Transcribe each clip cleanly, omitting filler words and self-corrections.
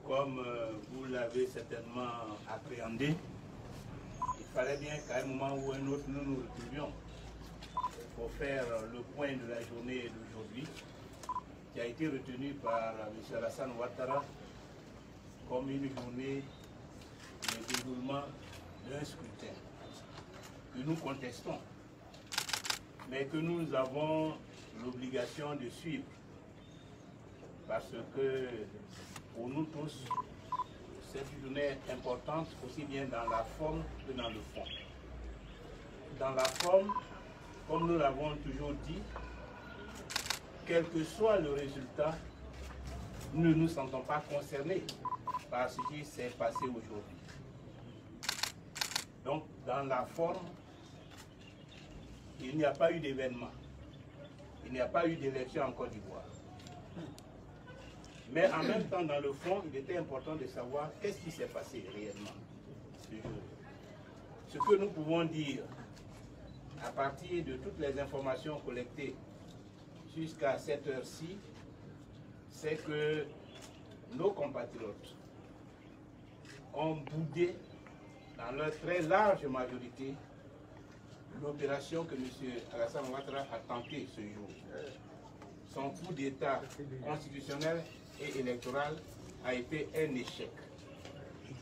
Comme vous l'avez certainement appréhendé, il fallait bien qu'à un moment ou un autre, nous nous retrouvions pour faire le point de la journée d'aujourd'hui, qui a été retenu par M. Alassane Ouattara comme une journée de déroulement d'un scrutin que nous contestons, mais que nous avons l'obligation de suivre, parce que pour nous tous, c'est une journée importante aussi bien dans la forme que dans le fond. Dans la forme, comme nous l'avons toujours dit, quel que soit le résultat, nous ne nous sentons pas concernés par ce qui s'est passé aujourd'hui. Donc, dans la forme, il n'y a pas eu d'événement. Il n'y a pas eu d'élection en Côte d'Ivoire. Mais en même temps, dans le fond, il était important de savoir qu'est-ce qui s'est passé réellement ce jour. Ce que nous pouvons dire, à partir de toutes les informations collectées jusqu'à cette heure-ci, c'est que nos compatriotes ont boudé, dans leur très large majorité, l'opération que M. Alassane Ouattara a tenté ce jour. Son coup d'État constitutionnel et électoral a été un échec.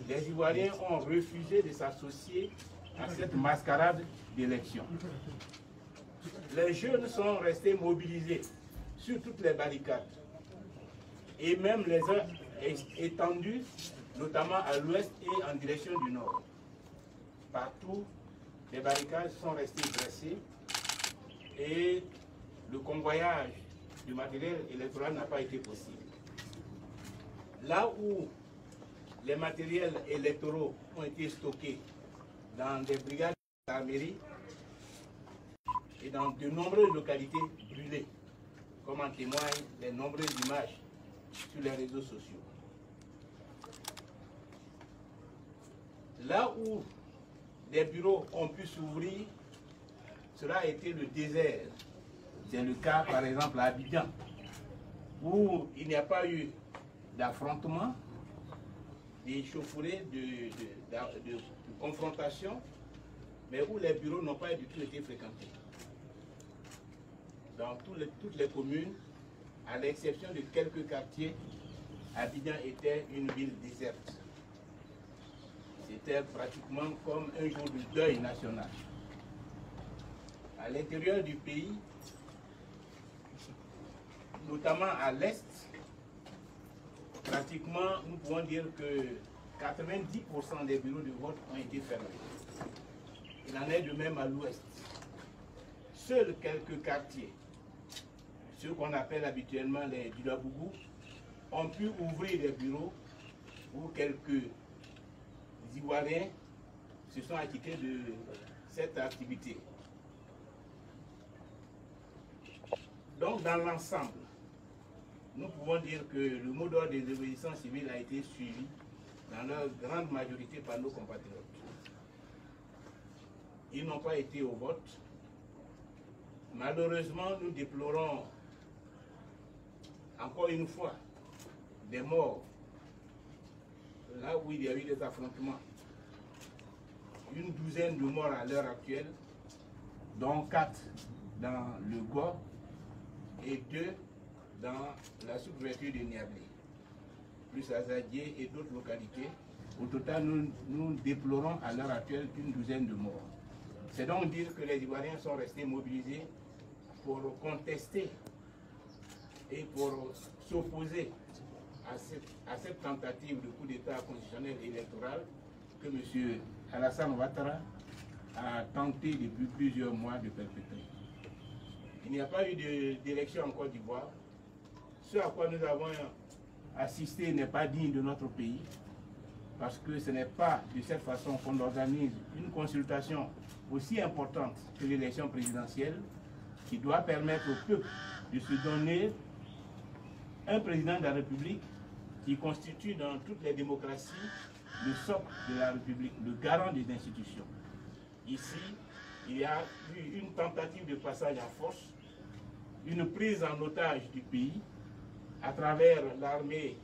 Les Ivoiriens ont refusé de s'associer à cette mascarade d'élection. Les jeunes sont restés mobilisés sur toutes les barricades et même les uns étendus, notamment à l'ouest et en direction du nord. Partout, les barricades sont restées dressées et le convoyage du matériel électoral n'a pas été possible. Là où les matériels électoraux ont été stockés dans des brigades de la mairie et dans de nombreuses localités brûlées, comme en témoignent les nombreuses images sur les réseaux sociaux. Là où des bureaux ont pu s'ouvrir, cela a été le désert. C'est le cas par exemple à Abidjan, où il n'y a pas eu d'affrontement, d'échauffourée, de confrontation, mais où les bureaux n'ont pas du tout été fréquentés. Dans toutes les communes, à l'exception de quelques quartiers, Abidjan était une ville déserte. C'était pratiquement comme un jour de deuil national. À l'intérieur du pays, notamment à l'est, pratiquement, nous pouvons dire que 90% des bureaux de vote ont été fermés. Il en est de même à l'ouest. Seuls quelques quartiers, ceux qu'on appelle habituellement les Dulabougou, ont pu ouvrir des bureaux où quelques Ivoiriens se sont acquittés de cette activité. Donc, dans l'ensemble, nous pouvons dire que le mot d'ordre des désobéissances civiles a été suivi dans leur grande majorité par nos compatriotes. Ils n'ont pas été au vote. Malheureusement, nous déplorons encore une fois des morts là où il y a eu des affrontements. Une douzaine de morts à l'heure actuelle, dont 4 dans le Gor et 2 dans la sous-préfecture de Niablé, plus à Zadier et d'autres localités. Au total, nous déplorons à l'heure actuelle une douzaine de morts. C'est donc dire que les Ivoiriens sont restés mobilisés pour contester et pour s'opposer à cette tentative de coup d'État constitutionnel et électoral que M. Alassane Ouattara a tenté depuis plusieurs mois de perpétrer. Il n'y a pas eu d'élection en Côte d'Ivoire. Ce à quoi nous avons assisté n'est pas digne de notre pays, parce que ce n'est pas de cette façon qu'on organise une consultation aussi importante que l'élection présidentielle, qui doit permettre au peuple de se donner un président de la République qui constitue dans toutes les démocraties le socle de la République, le garant des institutions. Ici, il y a eu une tentative de passage en force, une prise en otage du pays, à travers l'armée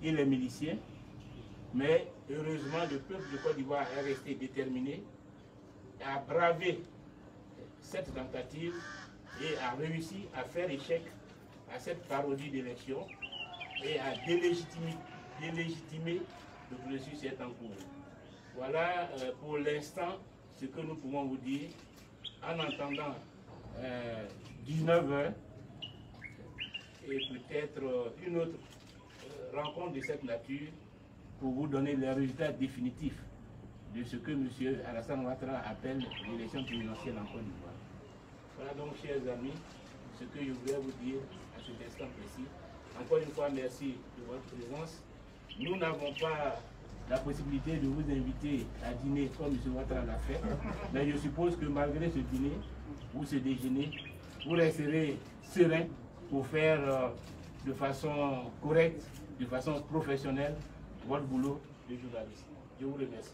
et les miliciens. Mais heureusement, le peuple de Côte d'Ivoire est resté déterminé, a bravé cette tentative et a réussi à faire échec à cette parodie d'élection et à délégitimer le processus est en cours. Voilà pour l'instant ce que nous pouvons vous dire en attendant 19h et peut-être une autre rencontre de cette nature pour vous donner les résultats définitifs de ce que M. Alassane Ouattara appelle l'élection présidentielle en Côte d'Ivoire. Voilà donc, chers amis, ce que je voulais vous dire à cet instant précis. Encore une fois, merci de votre présence. Nous n'avons pas la possibilité de vous inviter à dîner comme M. Ouattara l'a fait, mais je suppose que malgré ce dîner ou ce déjeuner, vous resterez serein pour faire de façon correcte, de façon professionnelle, votre boulot de journaliste. Je vous remercie.